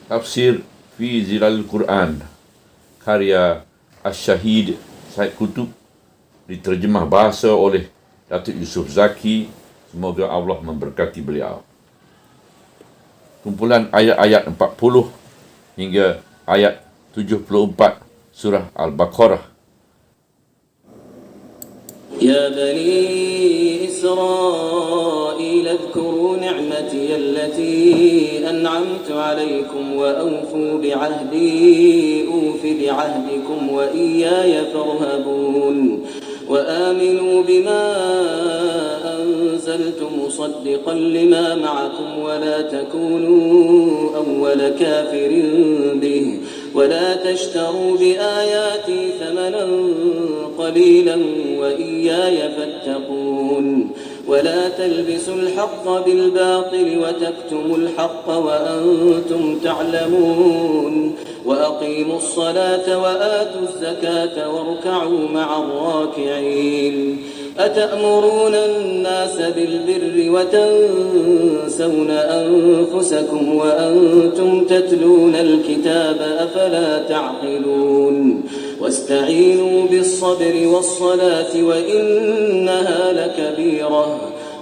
Tafsir fi Zilalul Quran karya Asy-Syahid Said Qutb diterjemah bahasa oleh Datuk Yusof Zaki. Semoga Allah memberkati beliau. Kumpulan ayat-ayat 40 hingga ayat 74 surah Al-Baqarah. يا بني إسرائيل اذكروا نعمتي التي أنعمت عليكم وأوفوا بعهدي أوف بعهدكم وإياي فارهبون وآمنوا بما أنزلت مصدقا لما معكم ولا تكونوا أول كافر به ولا تشتروا بآياتي ثمنا قليلا وإياي فاتقون ولا تلبسوا الحق بالباطل وتكتموا الحق وأنتم تعلمون وأقيموا الصلاة وآتوا الزكاة واركعوا مع الراكعين أتأمرون الناس بالبر وتنسون أنفسكم وأنتم تتلون الكتاب أفلا تعقلون واستعينوا بالصبر والصلاة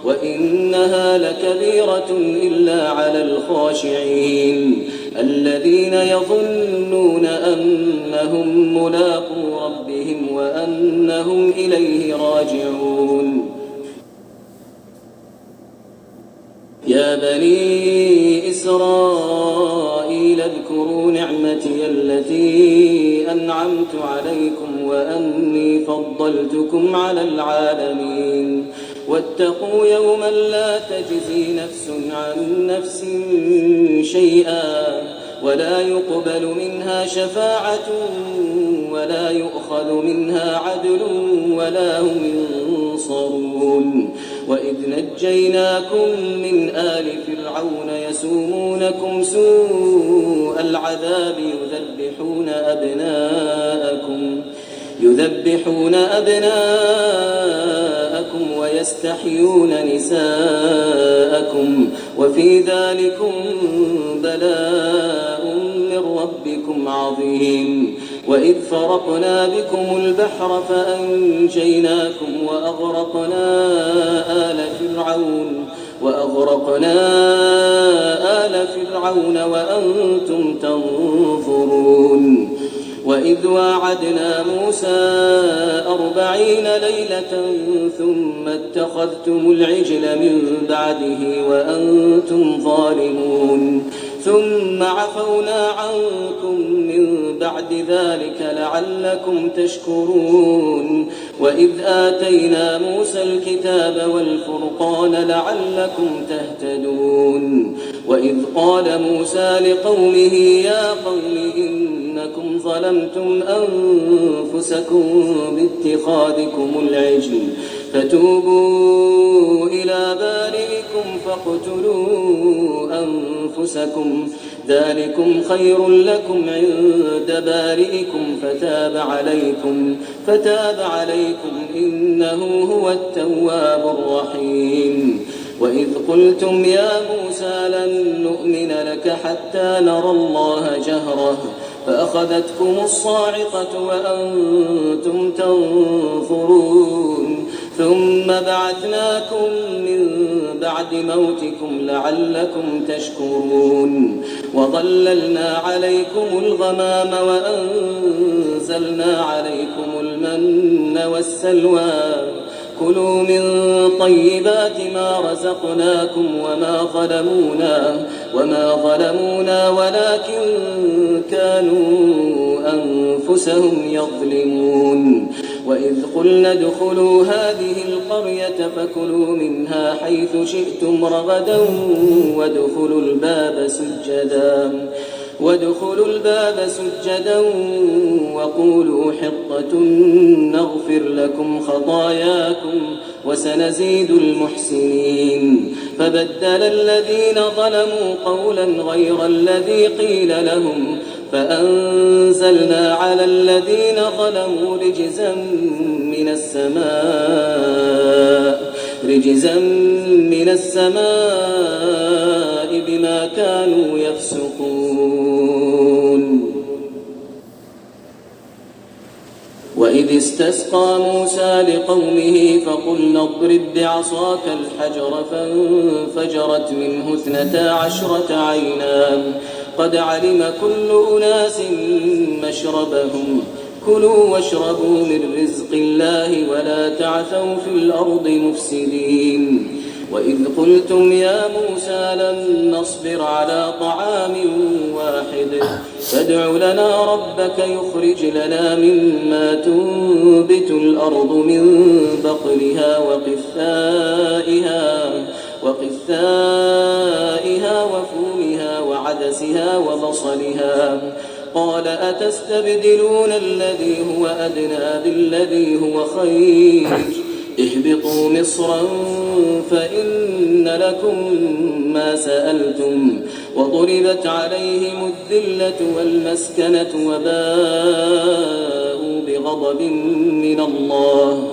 وإنها لكبيرة إلا على الخاشعين الذين يظنون أنهم ملاقو ربهم وأنهم إليه راجعون يا بني إسرائيل اذكروا نعمتي التي أنعمت عليكم وأني فضلتكم على العالمين واتقوا يوما لا تجزي نفس عن نفس شيئا ولا يقبل منها شفاعة ولا يؤخذ منها عدل ولا هم ينصرون وإذ نجيناكم من آل فرعون يسومونكم سوء العذاب يذبحون أبناءكم ويستحيون نساءكم وفي ذلكم بلاء من ربكم عظيم وإذ فرقنا بكم البحر فأنجيناكم وأغرقنا آل فرعون وأنتم تنظرون وإذ واعدنا موسى 40 ليلة ثم اتخذتم العجل من بعده وأنتم ظالمون ثم عفونا عنكم من بعد ذلك لعلكم تشكرون وإذ آتينا موسى الكتاب والفرقان لعلكم تهتدون وإذ قال موسى لقومه يا قوم إنكم ظلمتم أنفسكم باتخاذكم العجل فتوبوا إلى بارئكم فاقتلوا أنفسكم ذلكم خير لكم عند بارئكم فتاب عليكم إنه هو التواب الرحيم وإذ قلتم يا موسى لن نؤمن لك حتى نرى الله جهرة فأخذتكم الصاعقة وأنتم تنظرون ثم بعثناكم من بعد موتكم لعلكم تشكرون وظللنا عليكم الغمام وأنزلنا عليكم المن والسلوى كلوا من طيبات ما رزقناكم وما ظلمونا ولكن كانوا أنفسهم يظلمون وإذ قلنا ادخلوا هذه القرية فكلوا منها حيث شئتم رغدا وادخلوا الباب سجدا وقولوا حطة نغفر لكم خطاياكم وسنزيد المحسنين فبدل الذين ظلموا قولا غير الذي قيل لهم فأنزلنا على الذين ظلموا رجزا من السماء بما كانوا يفسقون استسقى موسى لقومه فقلنا اضرب بعصاك الحجر فانفجرت منه 12 عينا قد علم كل أناس مشربهم كلوا واشربوا من رزق الله ولا تعثوا في الأرض مفسدين وإذ قلتم يا موسى لن نصبر على طعام واحد فادع لنا ربك يخرج لنا مما تنبت الأرض من بقلها وقثائها وفومها وعدسها وبصلها قال أتستبدلون الذي هو أدنى بالذي هو خير اهبطوا مصرا فإن لكم ما سألتم وضربت عليهم الذلة والمسكنة وباءوا بغضب من الله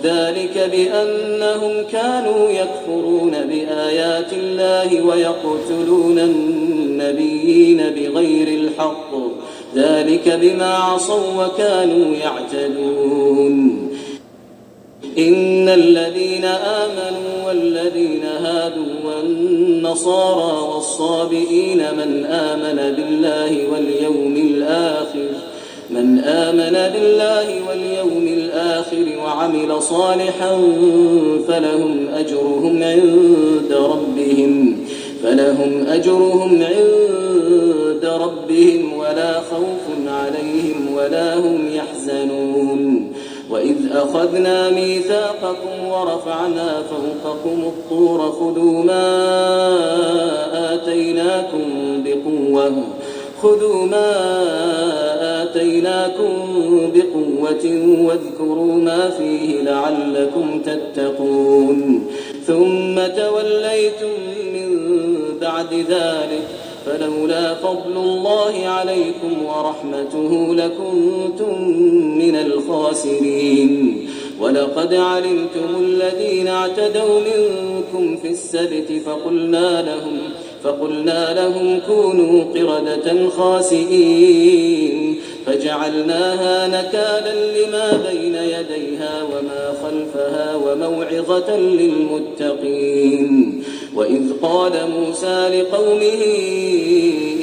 ذلك بأنهم كانوا يكفرون بآيات الله ويقتلون النبيين بغير الحق ذلك بما عصوا وكانوا يعتدون إن الذين آمنوا والذين هادوا والنصارى والصابئين من آمن بالله واليوم الآخر وعمل صالحا فلهم أجرهم عند ربهم ولا خوف عليهم ولا هم يحزنون وإذ أخذنا ميثاقكم ورفعنا فوقكم الطور خذوا ما آتيناكم بقوة واذكروا ما فيه لعلكم تتقون ثم توليتم من بعد ذلك فلولا فضل الله عليكم ورحمته لكنتم من الخاسرين ولقد علمتم الذين اعتدوا منكم في السبت فقلنا لهم كونوا قردة خاسئين فجعلناها نكالا لما بين يديها وما خلفها وموعظة للمتقين وإذ قال موسى لقومه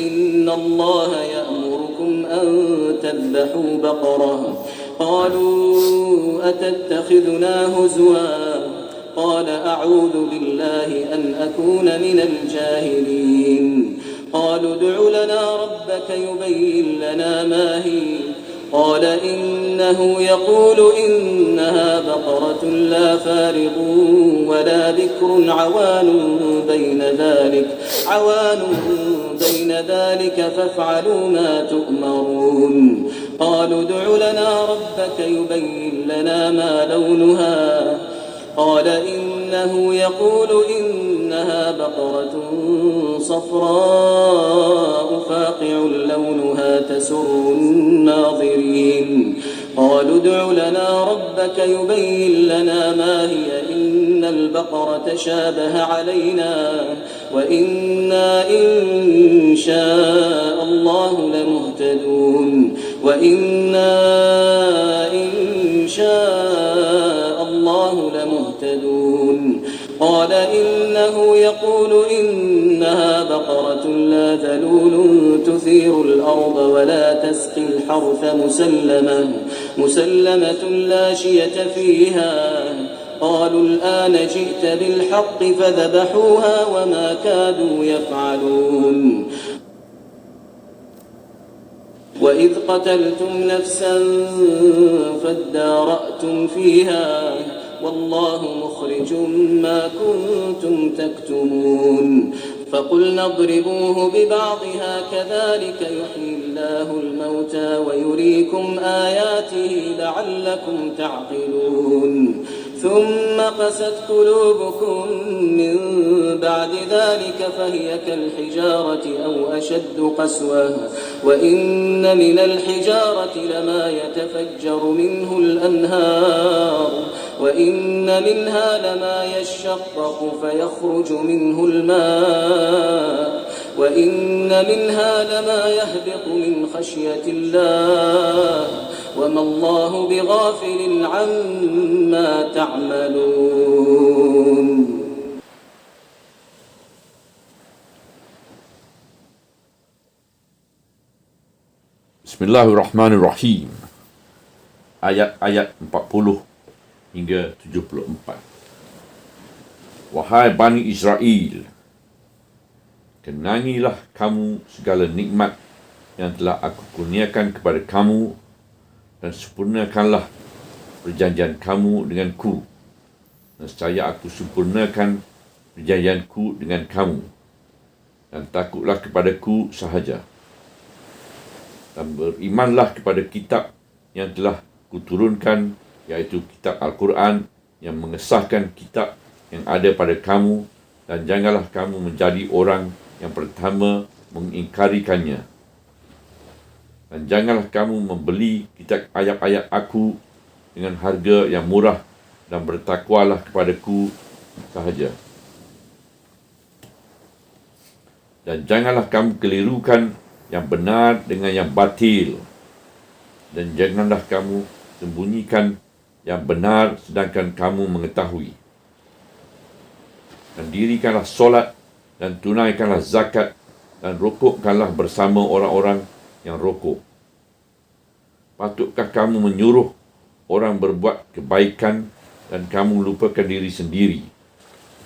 إن الله يأمركم أن تذبحوا بقرة قالوا أتتخذنا هزوا قال أعوذ بالله أن أكون من الجاهلين قالوا ادع لنا ربك يبين لنا ما هي قال إنه يقول إنها بقرة لا فارغ ولا بكر عوان بين ذلك فافعلوا ما تؤمرون قالوا ادع لنا ربك يبين لنا ما لونها قال إنه يقول إنها بقرة صفراء فاقع لونها تسر الناظرين قالوا ادع لنا ربك يبين لنا ما هي إن البقرة شابه علينا وإنا إن شاء الله لمهتدون قال إنه يقول إنها بقرة لا ذلول تثير الأرض ولا تسقي الحرث مسلمة لا شية فيها قالوا الآن جئت بالحق فذبحوها وما كادوا يفعلون وإذ قتلتم نفسا فادارأتم فيها والله مخرج ما كنتم تكتمون فقلنا اضربوه ببعضها كذلك يحيي الله الموتى ويريكم آياته لعلكم تعقلون ثم قست قلوبكم من بعد ذلك فهي كالحجارة أو أشد قسوة وإن من الحجارة لما يتفجر منه الأنهار وإن منها لما يشقق فيخرج منه الماء وإن منها لما يهبط من خشية الله وما الله بغافل عما تعملون. Bismillahirrahmanirrahim. Ayat-ayat 40 hingga 74. Wahai Bani Israel, kenangilah kamu segala nikmat yang telah aku kurniakan kepada kamu dan sempurnakanlah perjanjian kamu denganku. Nescaya aku sempurnakan perjanjianku dengan kamu, dan takutlah kepadaku sahaja. Dan berimanlah kepada kitab yang telah kuturunkan, iaitu kitab Al-Quran yang mengesahkan kitab yang ada pada kamu, dan janganlah kamu menjadi orang yang pertama mengingkarikannya. Dan janganlah kamu membeli kitab ayat-ayat aku dengan harga yang murah, dan bertakwalah kepadaku sahaja. Dan janganlah kamu kelirukan yang benar dengan yang batil, dan janganlah kamu sembunyikan yang benar sedangkan kamu mengetahui. Dan dirikanlah solat dan tunaikanlah zakat, dan rukukkanlah bersama orang-orang yang rukuk. Patutkah kamu menyuruh orang berbuat kebaikan dan kamu lupakan diri sendiri,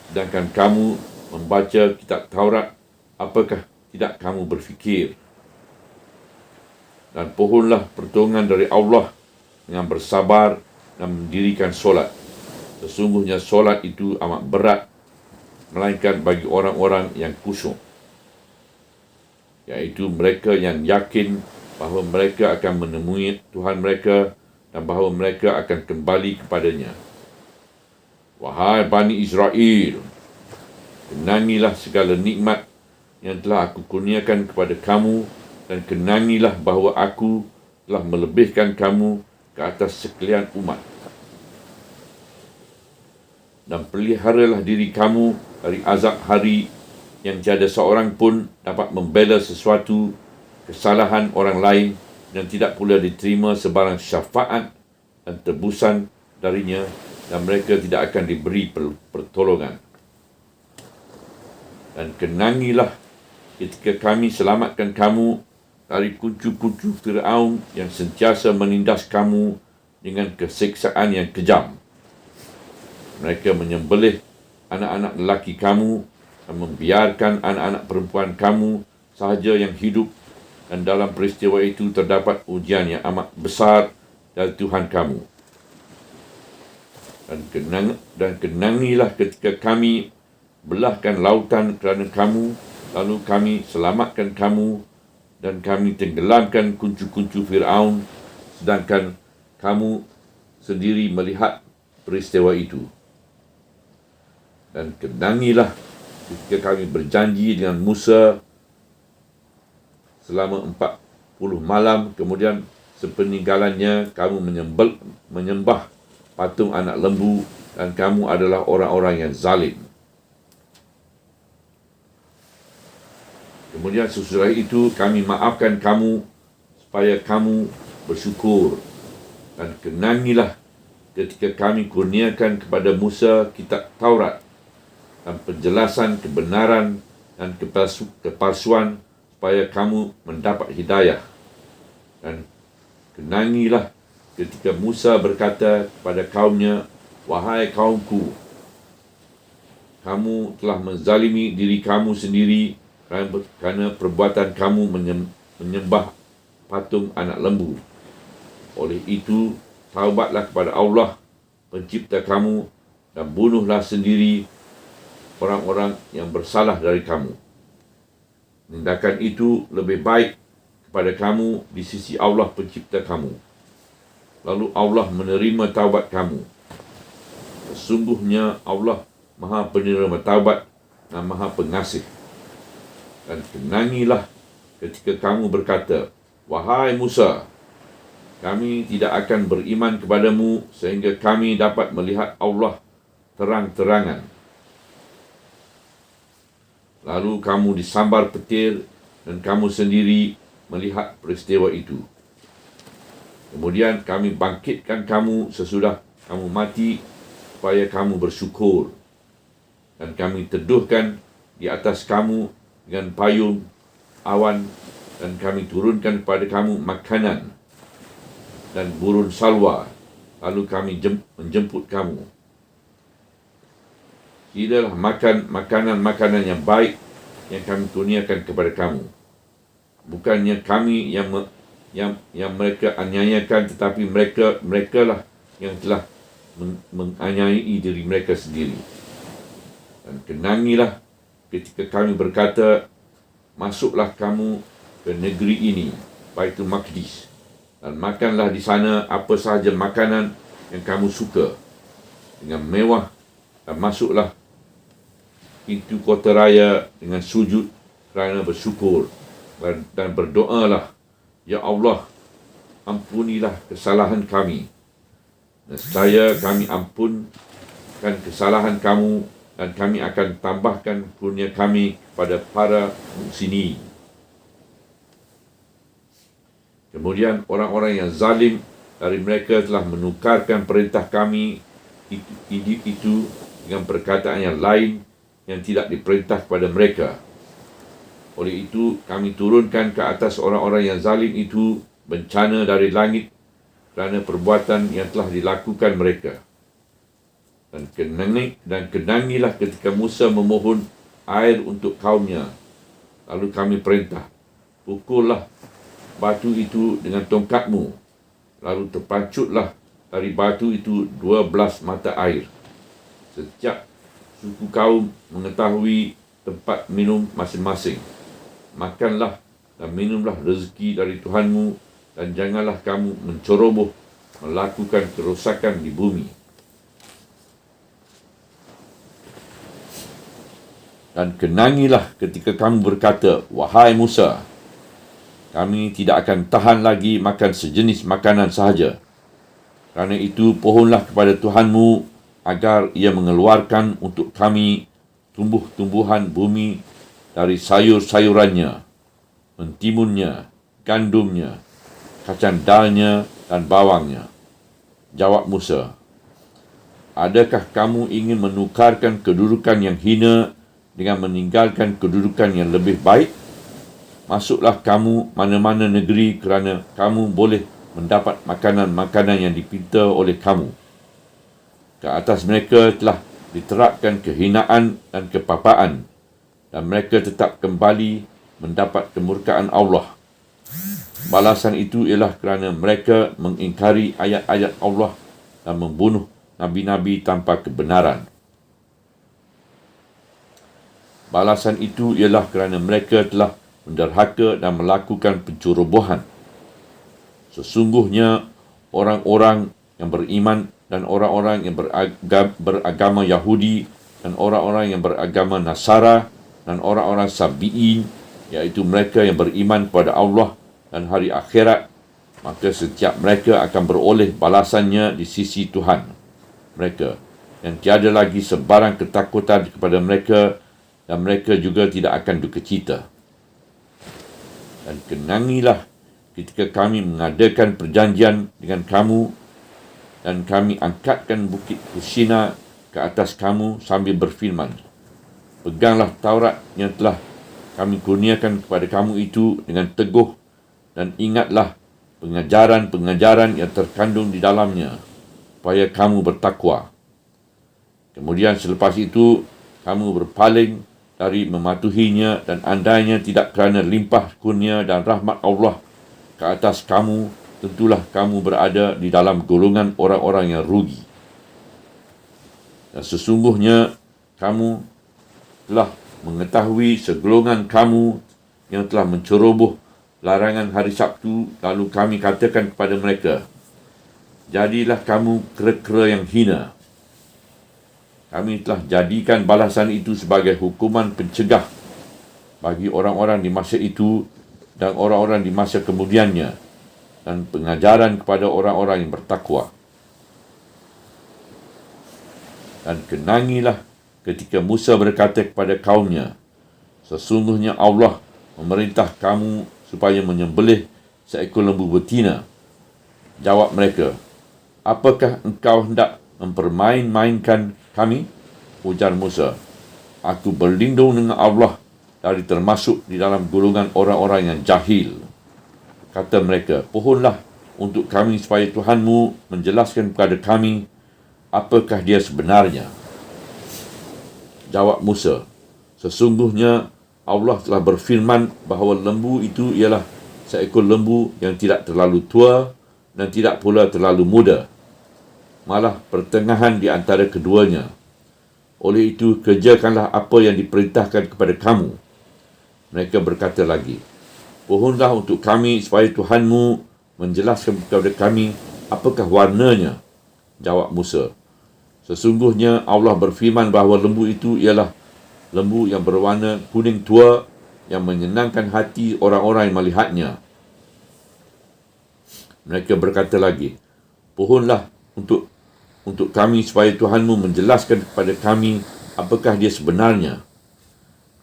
sedangkan kamu membaca kitab Taurat? Apakah tidak kamu berfikir? Dan pohonlah pertolongan dari Allah dengan bersabar dan mendirikan solat. Sesungguhnya solat itu amat berat, melainkan bagi orang-orang yang khusyuk, iaitu mereka yang yakin bahawa mereka akan menemui Tuhan mereka dan bahawa mereka akan kembali kepadanya. Wahai Bani Israel, kenangilah segala nikmat yang telah aku kurniakan kepada kamu, dan kenangilah bahawa aku telah melebihkan kamu ke atas sekalian umat. Dan peliharalah diri kamu dari azab hari yang tiada seorang pun dapat membela sesuatu kesalahan orang lain, dan tidak pula diterima sebarang syafaat dan tebusan darinya, dan mereka tidak akan diberi pertolongan. Dan kenangilah ketika kami selamatkan kamu dari kuncu-kuncu Fir'aun yang sentiasa menindas kamu dengan kesiksaan yang kejam. Mereka menyembelih anak-anak lelaki kamu dan membiarkan anak-anak perempuan kamu sahaja yang hidup, dan dalam peristiwa itu terdapat ujian yang amat besar dari Tuhan kamu. Dan kenangilah ketika kami belahkan lautan kerana kamu, lalu kami selamatkan kamu, dan kami tenggelamkan kuncu-kuncu Fir'aun, sedangkan kamu sendiri melihat peristiwa itu. Dan kenangilah ketika kami berjanji dengan Musa selama 40 malam, kemudian sepeninggalannya kamu menyembah patung anak lembu, dan kamu adalah orang-orang yang zalim. Kemudian sesudah itu kami maafkan kamu supaya kamu bersyukur. Dan kenangilah ketika kami kurniakan kepada Musa kitab Taurat dan penjelasan kebenaran dan kepalsuan supaya kamu mendapat hidayah. Dan kenangilah ketika Musa berkata kepada kaumnya, wahai kaumku, kamu telah menzalimi diri kamu sendiri kerana perbuatan kamu menyembah patung anak lembu. Oleh itu, taubatlah kepada Allah, pencipta kamu, dan bunuhlah sendiri orang-orang yang bersalah dari kamu. Tindakan itu lebih baik kepada kamu di sisi Allah pencipta kamu. Lalu Allah menerima taubat kamu. Sesungguhnya Allah Maha Penerima Taubat dan Maha Pengasih. Dan kenangilah ketika kamu berkata, wahai Musa, kami tidak akan beriman kepadamu sehingga kami dapat melihat Allah terang-terangan. Lalu kamu disambar petir dan kamu sendiri melihat peristiwa itu. Kemudian kami bangkitkan kamu sesudah kamu mati, supaya kamu bersyukur. Dan kami teduhkan di atas kamu dengan payung awan, dan kami turunkan kepada kamu makanan dan burun salwa, lalu kami menjemput kamu. Silalah makan makanan-makanan yang baik yang kami kurniakan kepada kamu. Bukannya kami yang mereka aniayakan, tetapi mereka lah yang telah menganiayai diri mereka sendiri. Dan kenangilah ketika kami berkata, masuklah kamu ke negeri ini, Baitul Maqdis, dan makanlah di sana apa sahaja makanan yang kamu suka dengan mewah, dan masuklah pintu kota raya dengan sujud kerana bersyukur, dan berdoalah, ya Allah, ampunilah kesalahan kami. Nescaya kami ampunkan kesalahan kamu, dan kami akan tambahkan kurnia kami kepada para muhsinin. Kemudian orang-orang yang zalim dari mereka telah menukarkan perintah kami itu dengan perkataan yang lain yang tidak diperintah kepada mereka. Oleh itu, kami turunkan ke atas orang-orang yang zalim itu bencana dari langit kerana perbuatan yang telah dilakukan mereka. Dan kenangilah ketika Musa memohon air untuk kaumnya. Lalu kami perintah, pukullah batu itu dengan tongkatmu. Lalu terpancutlah dari batu itu 12 mata air. Setiap suku kaum mengetahui tempat minum masing-masing. Makanlah dan minumlah rezeki dari Tuhanmu, dan janganlah kamu menceroboh melakukan kerosakan di bumi. Dan kenangilah ketika kamu berkata, wahai Musa, kami tidak akan tahan lagi makan sejenis makanan sahaja. Kerana itu, pohonlah kepada Tuhanmu agar ia mengeluarkan untuk kami tumbuh-tumbuhan bumi dari sayur-sayurannya, mentimunnya, gandumnya, kacang dalnya, dan bawangnya. Jawab Musa, adakah kamu ingin menukarkan kedudukan yang hina dengan meninggalkan kedudukan yang lebih baik? Masuklah kamu mana-mana negeri kerana kamu boleh mendapat makanan-makanan yang dipinta oleh kamu. Ke atas mereka telah diterapkan kehinaan dan kepapaan, dan mereka tetap kembali mendapat kemurkaan Allah. Balasan itu ialah kerana mereka mengingkari ayat-ayat Allah dan membunuh nabi-nabi tanpa kebenaran. Balasan itu ialah kerana mereka telah menderhaka dan melakukan pencerobohan. Sesungguhnya orang-orang yang beriman dan orang-orang yang beragama Yahudi dan orang-orang yang beragama Nasara dan orang-orang Sabi'in, iaitu mereka yang beriman kepada Allah dan hari akhirat, maka setiap mereka akan beroleh balasannya di sisi Tuhan mereka, dan tiada lagi sebarang ketakutan kepada mereka, dan mereka juga tidak akan dukacita. Dan kenangilah ketika kami mengadakan perjanjian dengan kamu, dan kami angkatkan bukit Kusina ke atas kamu sambil berfirman, peganglah Taurat yang telah kami kurniakan kepada kamu itu dengan teguh, dan ingatlah pengajaran-pengajaran yang terkandung di dalamnya, supaya kamu bertakwa. Kemudian selepas itu, kamu berpaling dari mematuhinya, dan andainya tidak kerana limpah kurnia dan rahmat Allah ke atas kamu, tentulah kamu berada di dalam golongan orang-orang yang rugi. Dan sesungguhnya kamu telah mengetahui segolongan kamu yang telah menceroboh larangan hari Sabtu, lalu kami katakan kepada mereka, jadilah kamu kera-kera yang hina. Kami telah jadikan balasan itu sebagai hukuman pencegah bagi orang-orang di masa itu dan orang-orang di masa kemudiannya, dan pengajaran kepada orang-orang yang bertakwa. Dan kenangilah ketika Musa berkata kepada kaumnya, sesungguhnya Allah memerintah kamu supaya menyembelih seekor lembu betina. Jawab mereka, apakah engkau hendak mempermain-mainkan kami? Ujar Musa, aku berlindung dengan Allah dari termasuk di dalam golongan orang-orang yang jahil. Kata mereka, pohonlah untuk kami supaya Tuhanmu menjelaskan kepada kami apakah dia sebenarnya. Jawab Musa, sesungguhnya Allah telah berfirman bahawa lembu itu ialah seekor lembu yang tidak terlalu tua dan tidak pula terlalu muda, malah pertengahan di antara keduanya. Oleh itu, kerjakanlah apa yang diperintahkan kepada kamu. Mereka berkata lagi, pohonlah untuk kami supaya Tuhanmu menjelaskan kepada kami apakah warnanya. Jawab Musa, sesungguhnya Allah berfirman bahawa lembu itu ialah lembu yang berwarna kuning tua yang menyenangkan hati orang-orang yang melihatnya. Mereka berkata lagi, pohonlah untuk kami supaya Tuhanmu menjelaskan kepada kami apakah dia sebenarnya.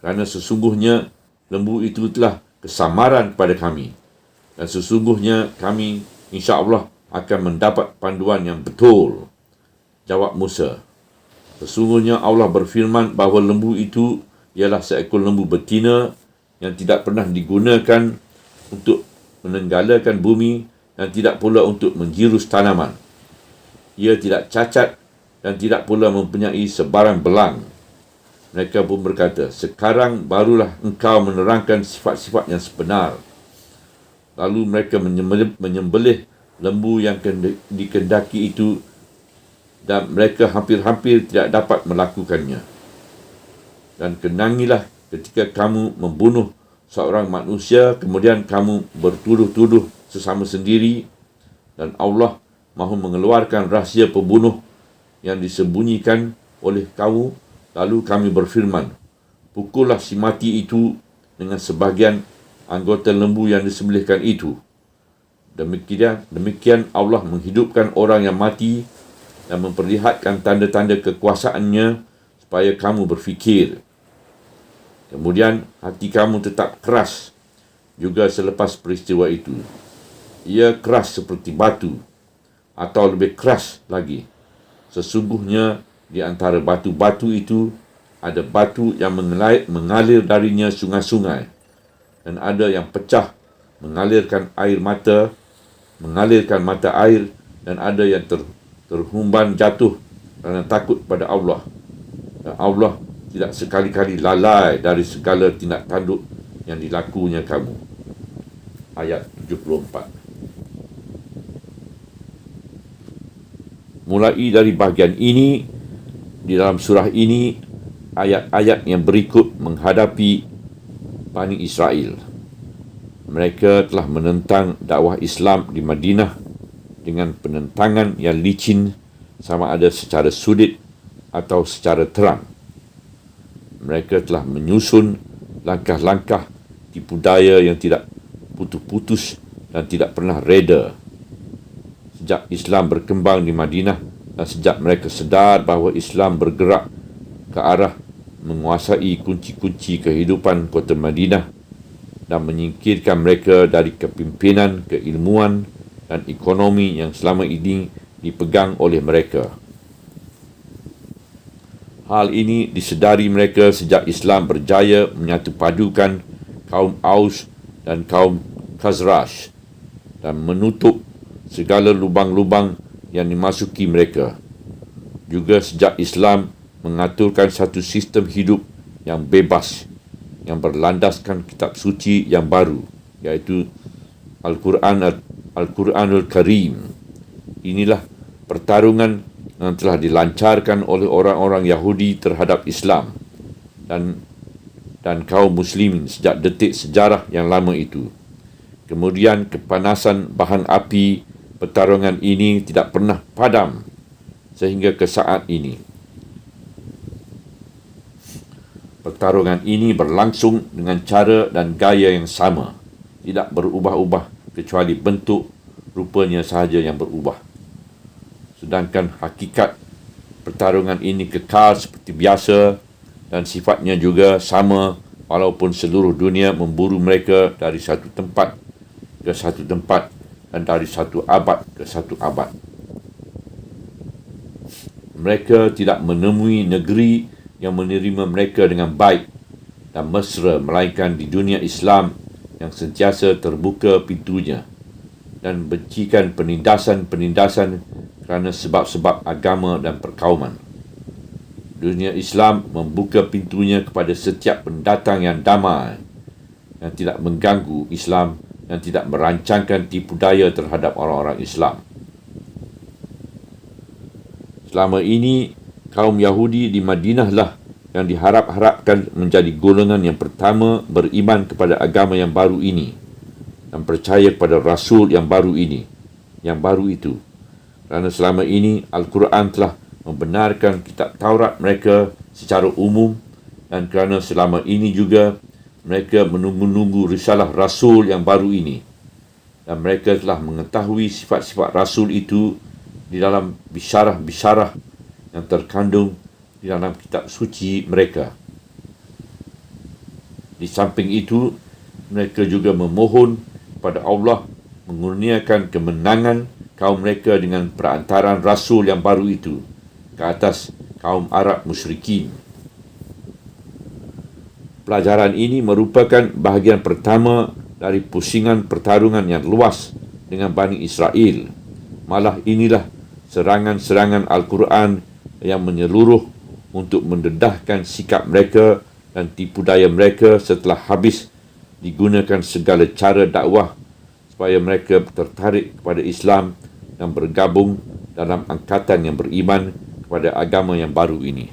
Kerana sesungguhnya lembu itu telah kesamaran kepada kami. Dan sesungguhnya kami insya-Allah akan mendapat panduan yang betul. Jawab Musa, sesungguhnya Allah berfirman bahawa lembu itu ialah seekor lembu betina yang tidak pernah digunakan untuk menenggalakan bumi dan tidak pula untuk menjirus tanaman. Ia tidak cacat dan tidak pula mempunyai sebarang belang. Mereka pun berkata, sekarang barulah engkau menerangkan sifat-sifat yang sebenar. Lalu mereka menyembelih lembu yang dikehendaki itu dan mereka hampir-hampir tidak dapat melakukannya. Dan kenangilah ketika kamu membunuh seorang manusia, kemudian kamu bertuduh-tuduh sesama sendiri, dan Allah mahu mengeluarkan rahsia pembunuh yang disembunyikan oleh kamu. Lalu kami berfirman, pukullah si mati itu dengan sebahagian anggota lembu yang disembelihkan itu. Demikian Allah menghidupkan orang yang mati dan memperlihatkan tanda-tanda kekuasaannya supaya kamu berfikir. Kemudian hati kamu tetap keras juga selepas peristiwa itu. Ia keras seperti batu, atau lebih keras lagi. Sesungguhnya di antara batu-batu itu ada batu yang mengalir darinya sungai-sungai, dan ada yang pecah mengalirkan mata air, dan ada yang terhumban jatuh kerana takut pada Allah. Dan Allah tidak sekali-kali lalai dari segala tindak tanduk yang dilakunya kamu. Ayat 74. Mulai dari bahagian ini, di dalam surah ini, ayat-ayat yang berikut menghadapi Bani Israel. Mereka telah menentang dakwah Islam di Madinah dengan penentangan yang licin, sama ada secara sudit atau secara terang. Mereka telah menyusun langkah-langkah tipu daya yang tidak putus-putus dan tidak pernah reda. Sejak Islam berkembang di Madinah dan sejak mereka sedar bahawa Islam bergerak ke arah menguasai kunci-kunci kehidupan kota Madinah dan menyingkirkan mereka dari kepimpinan, keilmuan dan ekonomi yang selama ini dipegang oleh mereka. Hal ini disedari mereka sejak Islam berjaya menyatu padukan kaum Aus dan kaum Khazraj dan menutup segala lubang-lubang yang dimasuki mereka. Juga sejak Islam mengaturkan satu sistem hidup yang bebas, yang berlandaskan kitab suci yang baru, iaitu Al-Quranul Karim. Inilah pertarungan yang telah dilancarkan oleh orang-orang Yahudi terhadap Islam dan kaum muslimin sejak detik sejarah yang lama itu. Kemudian kepanasan bahan api pertarungan ini tidak pernah padam sehingga ke saat ini. Pertarungan ini berlangsung dengan cara dan gaya yang sama, tidak berubah-ubah kecuali bentuk rupanya sahaja yang berubah. Sedangkan hakikat pertarungan ini kekal seperti biasa dan sifatnya juga sama walaupun seluruh dunia memburu mereka dari satu tempat ke satu tempat dan dari satu abad ke satu abad. Mereka tidak menemui negeri yang menerima mereka dengan baik dan mesra, melainkan di dunia Islam yang sentiasa terbuka pintunya dan bencikan penindasan-penindasan kerana sebab-sebab agama dan perkauman. Dunia Islam membuka pintunya kepada setiap pendatang yang damai, yang tidak mengganggu Islam dan tidak merancangkan tipu daya terhadap orang-orang Islam. Selama ini, kaum Yahudi di Madinah lah yang diharap-harapkan menjadi golongan yang pertama beriman kepada agama yang baru ini dan percaya kepada Rasul yang baru itu. Kerana selama ini, Al-Quran telah membenarkan kitab Taurat mereka secara umum dan kerana selama ini juga mereka menunggu-nunggu risalah Rasul yang baru ini dan mereka telah mengetahui sifat-sifat Rasul itu di dalam bisyarah-bisyarah yang terkandung di dalam kitab suci mereka. Di samping itu, mereka juga memohon kepada Allah mengurniakan kemenangan kaum mereka dengan perantaraan Rasul yang baru itu ke atas kaum Arab musyrikin. Pelajaran ini merupakan bahagian pertama dari pusingan pertarungan yang luas dengan Bani Israel. Malah inilah serangan-serangan Al-Quran yang menyeluruh untuk mendedahkan sikap mereka dan tipu daya mereka setelah habis digunakan segala cara dakwah supaya mereka tertarik kepada Islam dan bergabung dalam angkatan yang beriman kepada agama yang baru ini.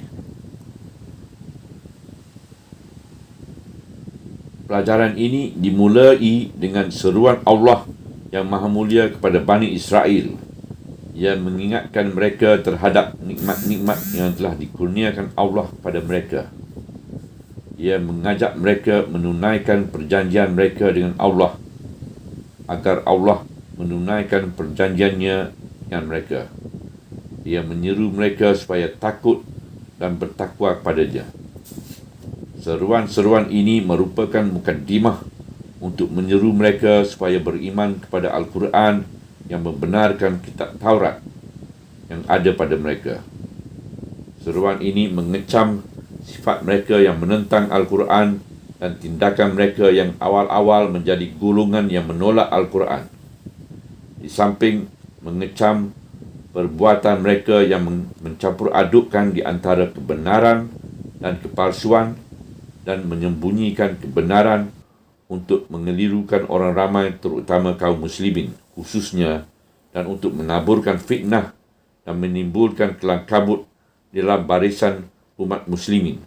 Pelajaran ini dimulai dengan seruan Allah yang Maha Mulia kepada Bani Israel yang mengingatkan mereka terhadap nikmat-nikmat yang telah dikurniakan Allah kepada mereka. Ia mengajak mereka menunaikan perjanjian mereka dengan Allah agar Allah menunaikan perjanjiannya dengan mereka. Ia menyeru mereka supaya takut dan bertakwa kepada-Nya. Seruan-seruan ini merupakan mukaddimah untuk menyeru mereka supaya beriman kepada Al-Quran yang membenarkan kitab Taurat yang ada pada mereka. Seruan ini mengecam sifat mereka yang menentang Al-Quran dan tindakan mereka yang awal-awal menjadi golongan yang menolak Al-Quran. Di samping mengecam perbuatan mereka yang mencampur adukkan di antara kebenaran dan kepalsuan dan menyembunyikan kebenaran untuk mengelirukan orang ramai terutama kaum muslimin khususnya dan untuk menaburkan fitnah dan menimbulkan kelang kabut di dalam barisan umat muslimin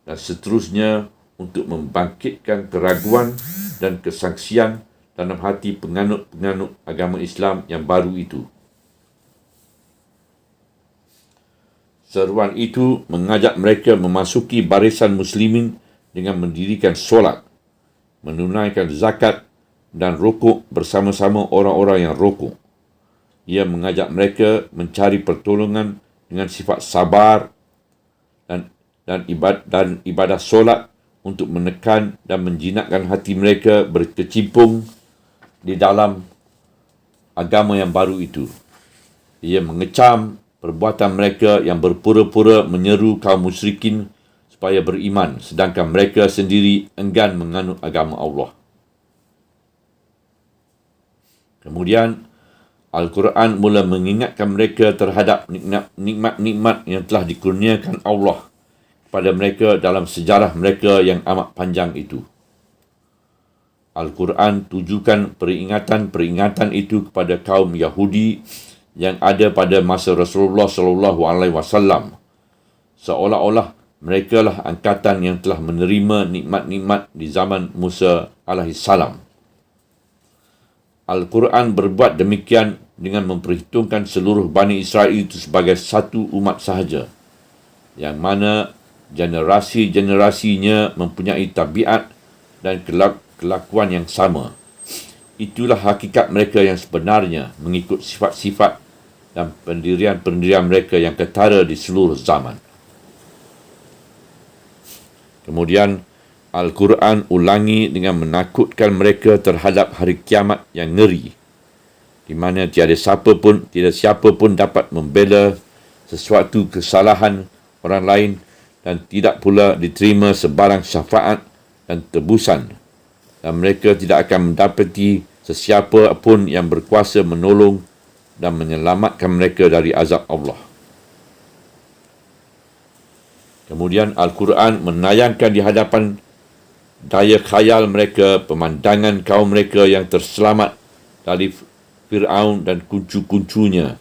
dan seterusnya untuk membangkitkan keraguan dan kesangsian dalam hati penganut-penganut agama Islam yang baru itu. Seruan itu mengajak mereka memasuki barisan muslimin dengan mendirikan solat, menunaikan zakat dan rukuk bersama-sama orang-orang yang rukuk. Ia mengajak mereka mencari pertolongan dengan sifat sabar dan ibadah solat untuk menekan dan menjinakkan hati mereka berkecimpung di dalam agama yang baru itu. Ia mengecam perbuatan mereka yang berpura-pura menyeru kaum musyrikin supaya beriman, sedangkan mereka sendiri enggan menganut agama Allah. Kemudian, Al-Quran mula mengingatkan mereka terhadap nikmat-nikmat yang telah dikurniakan Allah kepada mereka dalam sejarah mereka yang amat panjang itu. Al-Quran tujukan peringatan-peringatan itu kepada kaum Yahudi yang ada pada masa Rasulullah SAW, seolah-olah mereka lah angkatan yang telah menerima nikmat-nikmat di zaman Musa alaihissalam. Al-Quran berbuat demikian dengan memperhitungkan seluruh Bani Israel itu sebagai satu umat sahaja, yang mana generasi-generasinya mempunyai tabiat dan kelakuan yang sama. Itulah hakikat mereka yang sebenarnya mengikut sifat-sifat dan pendirian-pendirian mereka yang ketara di seluruh zaman. Kemudian, Al-Quran ulangi dengan menakutkan mereka terhadap hari kiamat yang ngeri di mana tidak siapa pun dapat membela sesuatu kesalahan orang lain dan tidak pula diterima sebarang syafaat dan tebusan, dan mereka tidak akan mendapati sesiapa pun yang berkuasa menolong dan menyelamatkan mereka dari azab Allah. Kemudian Al-Quran menayangkan di hadapan daya khayal mereka pemandangan kaum mereka yang terselamat dari Fir'aun dan kuncu-kuncunya,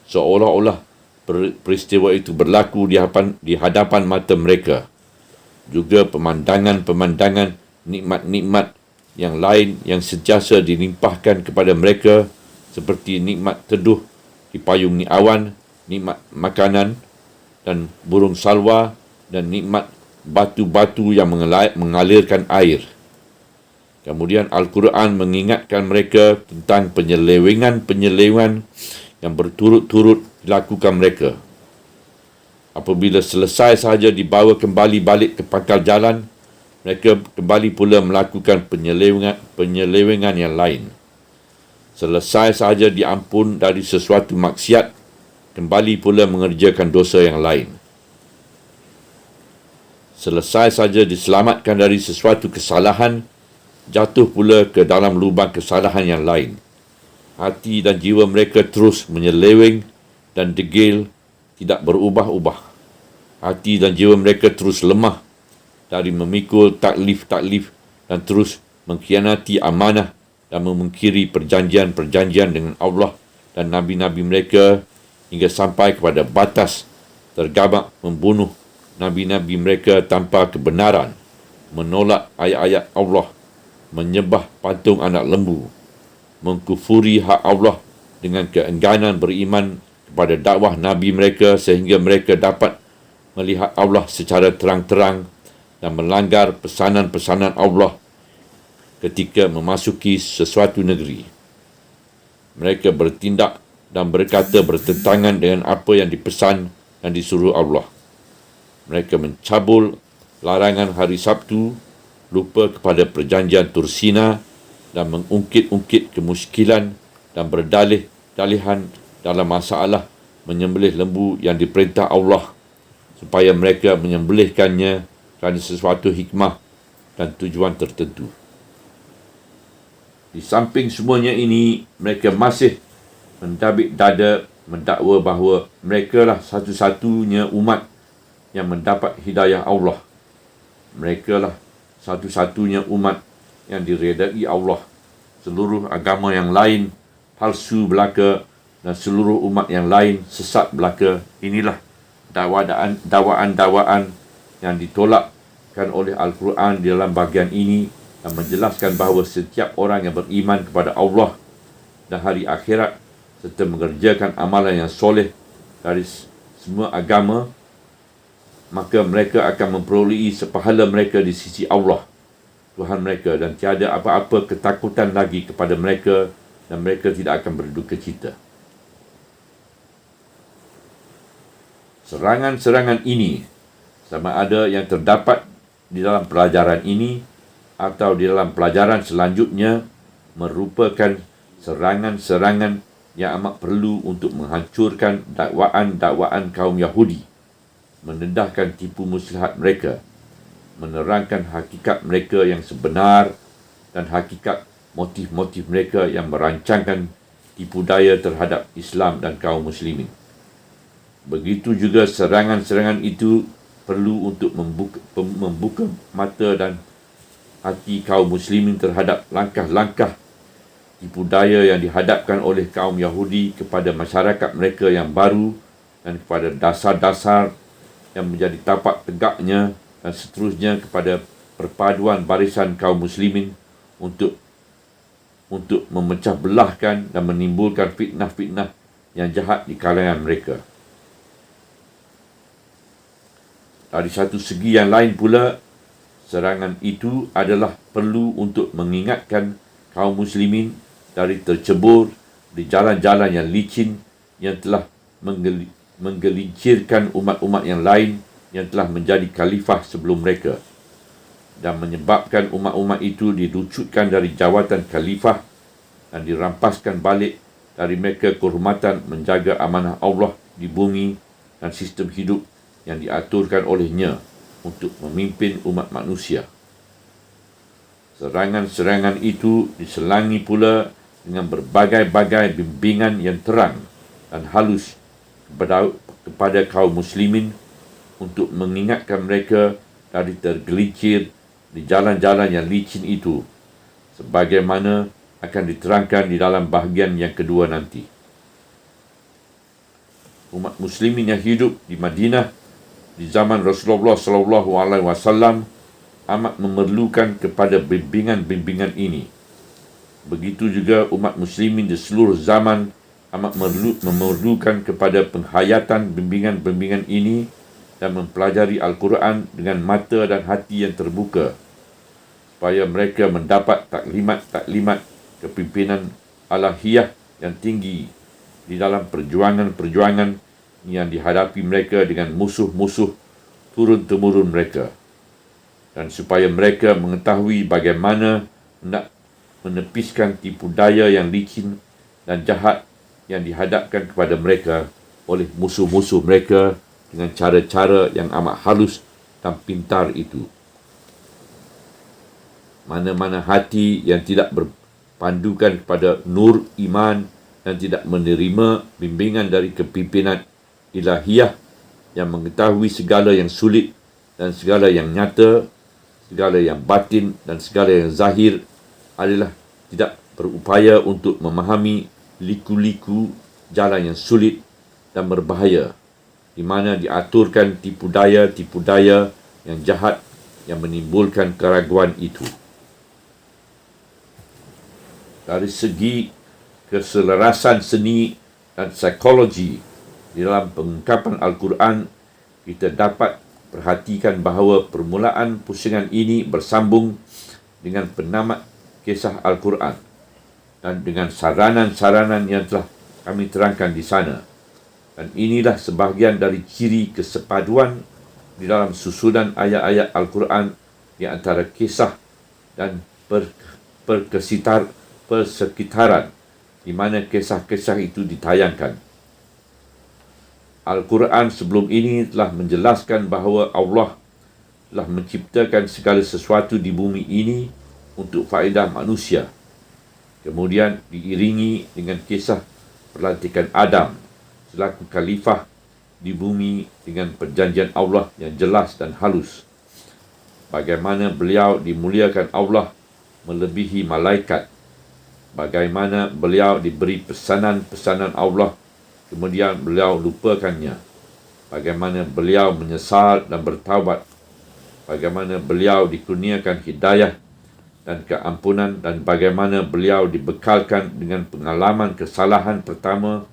seolah-olah peristiwa itu berlaku di hadapan mata mereka. Juga pemandangan-pemandangan nikmat-nikmat yang lain yang sentiasa dilimpahkan kepada mereka, seperti nikmat teduh dipayungi awan, nikmat makanan dan burung salwa, dan nikmat batu-batu yang mengalirkan air. Kemudian Al-Quran mengingatkan mereka tentang penyelewengan yang berturut-turut dilakukan mereka. Apabila selesai sahaja dibawa kembali balik ke pangkal jalan, mereka kembali pula melakukan penyelewengan yang lain. Selesai sahaja diampun dari sesuatu maksiat, kembali pula mengerjakan dosa yang lain. Selesai saja diselamatkan dari sesuatu kesalahan, jatuh pula ke dalam lubang kesalahan yang lain. Hati dan jiwa mereka terus menyeleweng dan degil, tidak berubah-ubah. Hati dan jiwa mereka terus lemah dari memikul taklif-taklif dan terus mengkhianati amanah dan memungkiri perjanjian-perjanjian dengan Allah dan nabi-nabi mereka, hingga sampai kepada batas tergabak membunuh nabi-nabi mereka tanpa kebenaran, menolak ayat-ayat Allah, menyembah patung anak lembu, mengkufuri hak Allah dengan keengganan beriman kepada dakwah Nabi mereka sehingga mereka dapat melihat Allah secara terang-terang dan melanggar pesanan-pesanan Allah ketika memasuki sesuatu negeri. Mereka bertindak dan berkata bertentangan dengan apa yang dipesan dan disuruh Allah. Mereka mencabul larangan hari Sabtu, lupa kepada perjanjian Tursina, dan mengungkit-ungkit kemuskilan dan berdalih-dalihan dalam masalah menyembelih lembu yang diperintah Allah, supaya mereka menyembelihkannya kerana sesuatu hikmah dan tujuan tertentu. Di samping semuanya ini, mereka masih mendabik dada mendakwa bahawa mereka lah satu-satunya umat yang mendapat hidayah Allah. Mereka lah satu-satunya umat yang diredai Allah. Seluruh agama yang lain palsu belaka dan seluruh umat yang lain sesat belaka. Inilah dakwaan-dakwaan yang ditolakkan oleh Al-Quran di dalam bahagian ini, dan menjelaskan bahawa setiap orang yang beriman kepada Allah dan hari akhirat serta mengerjakan amalan yang soleh dari semua agama, maka mereka akan memperolehi sepahala mereka di sisi Allah, Tuhan mereka, dan tiada apa-apa ketakutan lagi kepada mereka, dan mereka tidak akan berduka cita. Serangan-serangan ini, sama ada yang terdapat di dalam pelajaran ini atau di dalam pelajaran selanjutnya, merupakan serangan-serangan yang amat perlu untuk menghancurkan dakwaan-dakwaan kaum Yahudi, mendedahkan tipu muslihat mereka, menerangkan hakikat mereka yang sebenar dan hakikat motif-motif mereka yang merancangkan tipu daya terhadap Islam dan kaum muslimin. Begitu juga serangan-serangan itu perlu untuk membuka mata dan hati kaum muslimin terhadap langkah-langkah tipu daya yang dihadapkan oleh kaum Yahudi kepada masyarakat mereka yang baru, dan kepada dasar-dasar yang menjadi tapak tegaknya, dan seterusnya kepada perpaduan barisan kaum muslimin untuk memecah belahkan dan menimbulkan fitnah-fitnah yang jahat di kalangan mereka. Dari satu segi yang lain pula, serangan itu adalah perlu untuk mengingatkan kaum muslimin dari tercebur di jalan-jalan yang licin yang telah menggelincirkan umat-umat yang lain yang telah menjadi khalifah sebelum mereka, dan menyebabkan umat-umat itu dirucutkan dari jawatan khalifah dan dirampaskan balik dari mereka kehormatan menjaga amanah Allah di bumi dan sistem hidup yang diaturkan olehnya untuk memimpin umat manusia. Serangan-serangan itu diselangi pula dengan berbagai-bagai bimbingan yang terang dan halus kepada kaum muslimin untuk mengingatkan mereka dari tergelincir di jalan-jalan yang licin itu, sebagaimana akan diterangkan di dalam bahagian yang kedua nanti. Umat muslimin yang hidup di Madinah di zaman Rasulullah SAW amat memerlukan kepada bimbingan-bimbingan ini. Begitu juga umat muslimin di seluruh zaman amat memerlukan kepada penghayatan bimbingan-bimbingan ini dan mempelajari Al-Quran dengan mata dan hati yang terbuka, supaya mereka mendapat taklimat-taklimat kepimpinan alahiyah yang tinggi di dalam perjuangan-perjuangan yang dihadapi mereka dengan musuh-musuh turun-temurun mereka, dan supaya mereka mengetahui bagaimana nak menepiskan tipu daya yang licin dan jahat yang dihadapkan kepada mereka oleh musuh-musuh mereka dengan cara-cara yang amat halus dan pintar itu. Mana-mana hati yang tidak berpandukan kepada nur iman dan tidak menerima bimbingan dari kepimpinan ilahiyah yang mengetahui segala yang sulit dan segala yang nyata, segala yang batin dan segala yang zahir, adalah tidak berupaya untuk memahami liku-liku jalan yang sulit dan berbahaya, di mana diaturkan tipu daya yang jahat yang menimbulkan keraguan itu. Dari segi keselarasan seni dan psikologi di dalam pengungkapan Al-Quran, kita dapat perhatikan bahawa permulaan pusingan ini bersambung dengan penamat kisah Al-Quran dan dengan saranan-saranan yang telah kami terangkan di sana. Dan inilah sebahagian dari ciri kesepaduan di dalam susunan ayat-ayat Al-Quran di antara kisah dan persekitaran di mana kisah-kisah itu ditayangkan. Al-Quran sebelum ini telah menjelaskan bahawa Allah telah menciptakan segala sesuatu di bumi ini untuk faedah manusia. Kemudian diiringi dengan kisah pelantikan Adam selaku khalifah di bumi dengan perjanjian Allah yang jelas dan halus. Bagaimana beliau dimuliakan Allah melebihi malaikat. Bagaimana beliau diberi pesanan-pesanan Allah, kemudian beliau lupakannya. Bagaimana beliau menyesal dan bertaubat. Bagaimana beliau dikurniakan hidayah dan keampunan, dan bagaimana beliau dibekalkan dengan pengalaman kesalahan pertama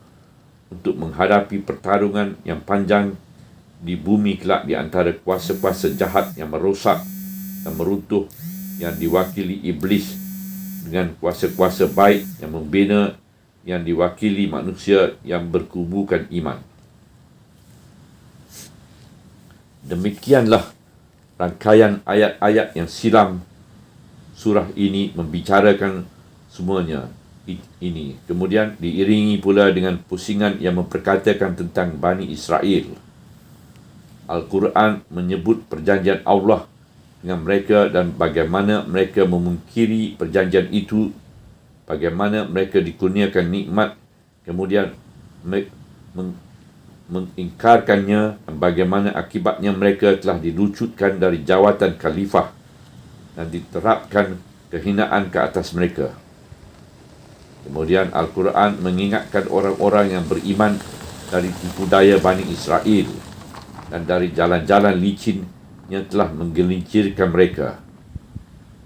untuk menghadapi pertarungan yang panjang di bumi kelak di antara kuasa-kuasa jahat yang merosak dan meruntuh yang diwakili iblis dengan kuasa-kuasa baik yang membina yang diwakili manusia yang berkubukan iman. Demikianlah rangkaian ayat-ayat yang silam surah ini membicarakan semuanya ini. Kemudian diiringi pula dengan pusingan yang memperkatakan tentang Bani Israel. Al-Quran menyebut perjanjian Allah dengan mereka dan bagaimana mereka memungkiri perjanjian itu, bagaimana mereka dikurniakan nikmat, kemudian mengingkarkannya, dan bagaimana akibatnya mereka telah dilucutkan dari jawatan khalifah dan diterapkan kehinaan ke atas mereka. Kemudian Al-Quran mengingatkan orang-orang yang beriman dari tipu daya Bani Israel dan dari jalan-jalan licin yang telah menggelincirkan mereka.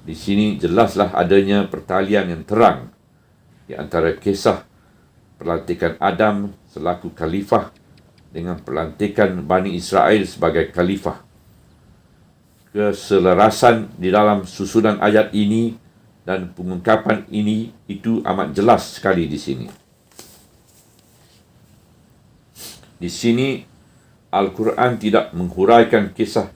Di sini jelaslah adanya pertalian yang terang di antara kisah pelantikan Adam selaku khalifah dengan pelantikan Bani Israel sebagai khalifah. Keselarasan di dalam susunan ayat ini dan pengungkapan ini itu amat jelas sekali di sini. Di sini Al-Quran tidak menghuraikan kisah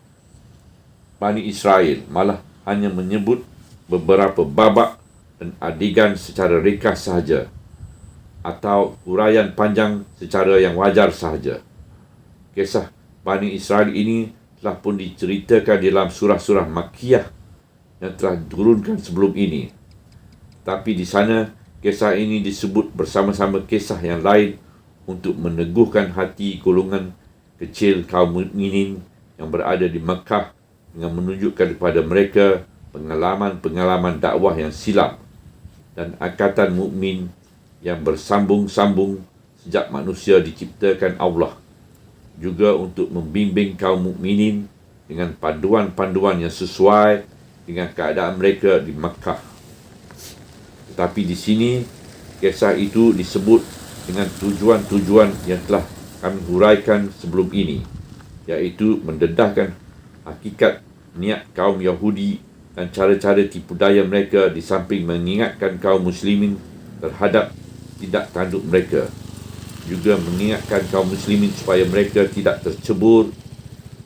Bani Israel, malah hanya menyebut beberapa babak dan adegan secara ringkas sahaja. atau huraian panjang secara yang wajar sahaja. Kisah Bani Israel ini telah pun diceritakan dalam surah-surah Makkiyah yang telah diturunkan sebelum ini. Tapi di sana, kisah ini disebut bersama-sama kisah yang lain untuk meneguhkan hati golongan kecil kaum mukminin yang berada di Makkah dengan menunjukkan kepada mereka pengalaman-pengalaman dakwah yang silap dan angkatan mukmin yang bersambung-sambung sejak manusia diciptakan Allah. Juga untuk membimbing kaum mukminin dengan panduan-panduan yang sesuai dengan keadaan mereka di Makkah. Tetapi di sini, kisah itu disebut dengan tujuan-tujuan yang telah kami huraikan sebelum ini, iaitu mendedahkan hakikat niat kaum Yahudi dan cara-cara tipu daya mereka di samping mengingatkan kaum muslimin terhadap tidak tanduk mereka. Juga mengingatkan kaum muslimin supaya mereka tidak tercebur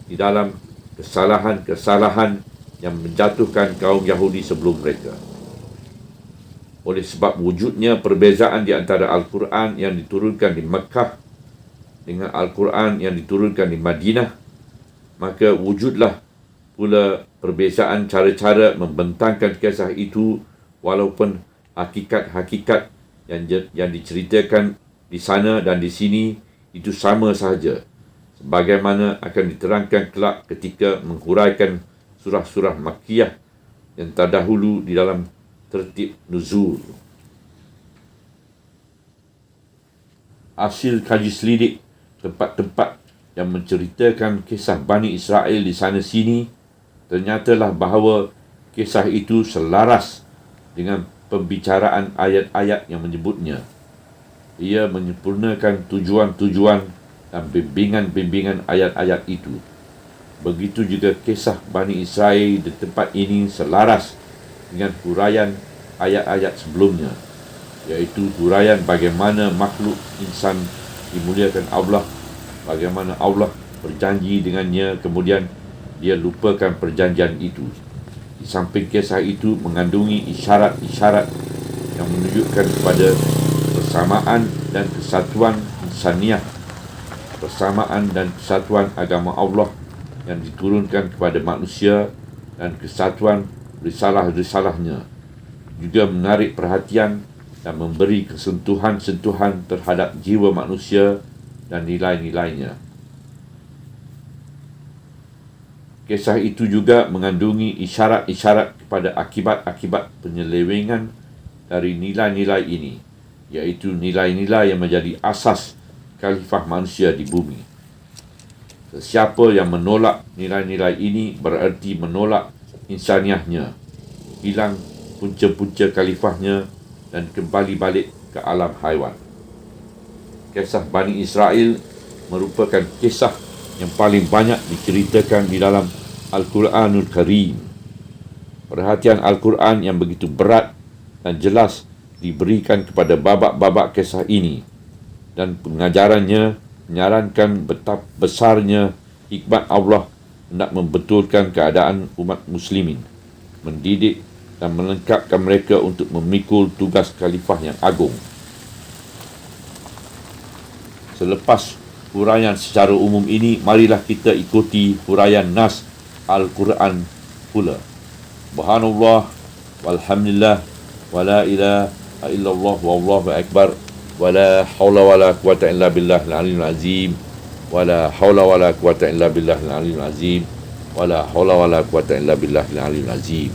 di dalam kesalahan-kesalahan yang menjatuhkan kaum Yahudi sebelum mereka. Oleh sebab wujudnya perbezaan di antara Al-Quran yang diturunkan di Mekah dengan Al-Quran yang diturunkan di Madinah, maka wujudlah pula perbezaan cara-cara membentangkan kisah itu, walaupun hakikat-hakikat yang diceritakan di sana dan di sini itu sama sahaja, sebagaimana akan diterangkan kelak ketika menghuraikan surah-surah Makkiyah yang terdahulu di dalam tertib nuzul. Hasil kaji selidik tempat-tempat yang menceritakan kisah Bani Israel di sana sini, ternyatalah bahawa kisah itu selaras dengan pembicaraan ayat-ayat yang menyebutnya. Ia menyempurnakan tujuan-tujuan dan bimbingan-bimbingan ayat-ayat itu. Begitu juga kisah Bani Israel di tempat ini selaras dengan huraian ayat-ayat sebelumnya, iaitu huraian bagaimana makhluk insan dimuliakan Allah, bagaimana Allah berjanji dengannya, kemudian dia lupakan perjanjian itu. Di samping kisah itu mengandungi isyarat-isyarat yang menunjukkan kepada persamaan dan kesatuan insaniah, persamaan dan kesatuan agama Allah yang diturunkan kepada manusia, dan kesatuan risalah-risalahnya. Juga menarik perhatian dan memberi kesentuhan-sentuhan terhadap jiwa manusia dan nilai-nilainya. Kisah itu juga mengandungi isyarat-isyarat kepada akibat-akibat penyelewengan dari nilai-nilai ini, iaitu nilai-nilai yang menjadi asas khalifah manusia di bumi. Sesiapa yang menolak nilai-nilai ini berarti menolak insaniahnya, hilang punca-punca khalifahnya dan kembali balik ke alam haiwan. Kisah Bani Israel merupakan kisah yang paling banyak diceritakan di dalam Al-Quranul Karim. Perhatian Al-Quran yang begitu berat dan jelas diberikan kepada babak-babak kisah ini, dan pengajarannya menyarankan betapa besarnya hikmat Allah hendak membetulkan keadaan umat muslimin, mendidik dan melengkapkan mereka untuk memikul tugas khalifah yang agung. Selepas huraian secara umum ini, marilah kita ikuti huraian nas Al-Quran pula. Subhanallah walhamdulillah wa la ilaha illallah wallahu akbar wa la hawla wa la quwata illa billahil aliyyil azim wa la hawla wa la quwata illa billahil aliyyil azim wa la hawla wa la quwata illa billahil aliyyil azim.